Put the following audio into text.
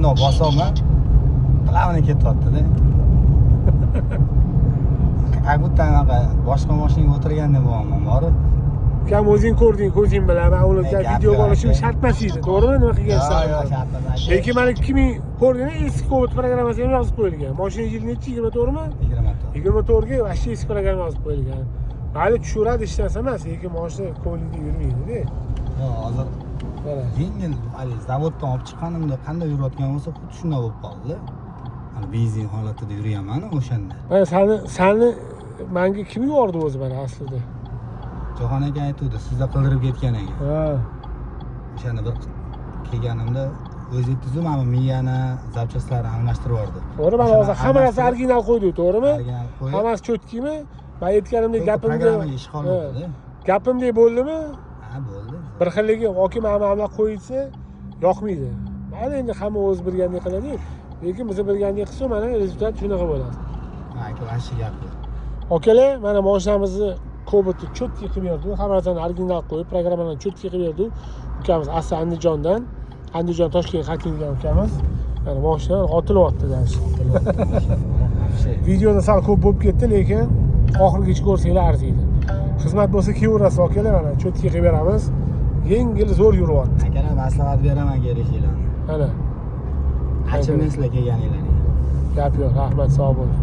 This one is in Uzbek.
bundoq bosaman. Qilavini ketyapti-da. Как будто anaqa boshqa mashinaga o'tirganda bo'laman, bor. Ukam o'zing ko'rding, ko'zing bilan men ularga video olishim shart emas edi, to'g'rimi? Nima qilgansan? Yo'q, shart emas. Lekin mana 2000 ko'rding, eski Cobalt programmasi ham yozib qo'yilgan. Mashina yili nechi? 24mi? 24. 24 ga vashcha eski programma yozib qo'yilgan. Mayli tushiradi hech narsa emas, lekin mashina Cobaltda yurmaydi-da. Yo'q, hozir yengil, hali zavoddan olib chiqqanimda qanday yurayotgan bo'lsa, xuddi shunday bo'lib qoldi. Mana benzin holatida yuryaman o'shanda. Mana seni menga kim yubordi o'zi mana aslida? Jahon aka aytuvdi, sizda qildirib ketgan ekan. Ha. O'shanda bir kelganimda o'zingiz mana miyani zapchastlarini almashtirib yubordi. To'g'ri, mana hozir hamma narsa original qo'ydi, to'g'rimi? Original qo'yib. Hammasi cho'tkimi? Men aytganimdek gapimga programmaga ish qolmadi. Gapimdek bo'ldimi? Ha, bo'ldi. Bir xilligi yoki mana qo'yilsa yoqmaydi. Mana endi hamma o'z bilgandek qiladi. Lekin biz bilgandek qilsa mana rezultat shunaqa bo'ladi. Ha, aka, yaxshi gap. Okalar, mana mashinamizni Cobaltni cho'tki qilib berdi. Hammasini original qo'yib, programmani cho'tki qilib berdi. Ukamiz asli Andijondan, Andijon Toshkent qatnaydigan ukamiz. Mana mashina otilyapti dash. Videoda sal ko'p bo'lib ketdi, lekin oxirigacha ko'rsanglar arziydi. Xizmat bo'lsa kelaverasiz okalar, mana cho'tki qilib beramiz. Yengil zo'r yuryapti. Akalar maslahat beraman kelishinglarni. Mana. Achimaysizlar kelganinglarga. Gap yo'q, rahmat, sog' bo'ling.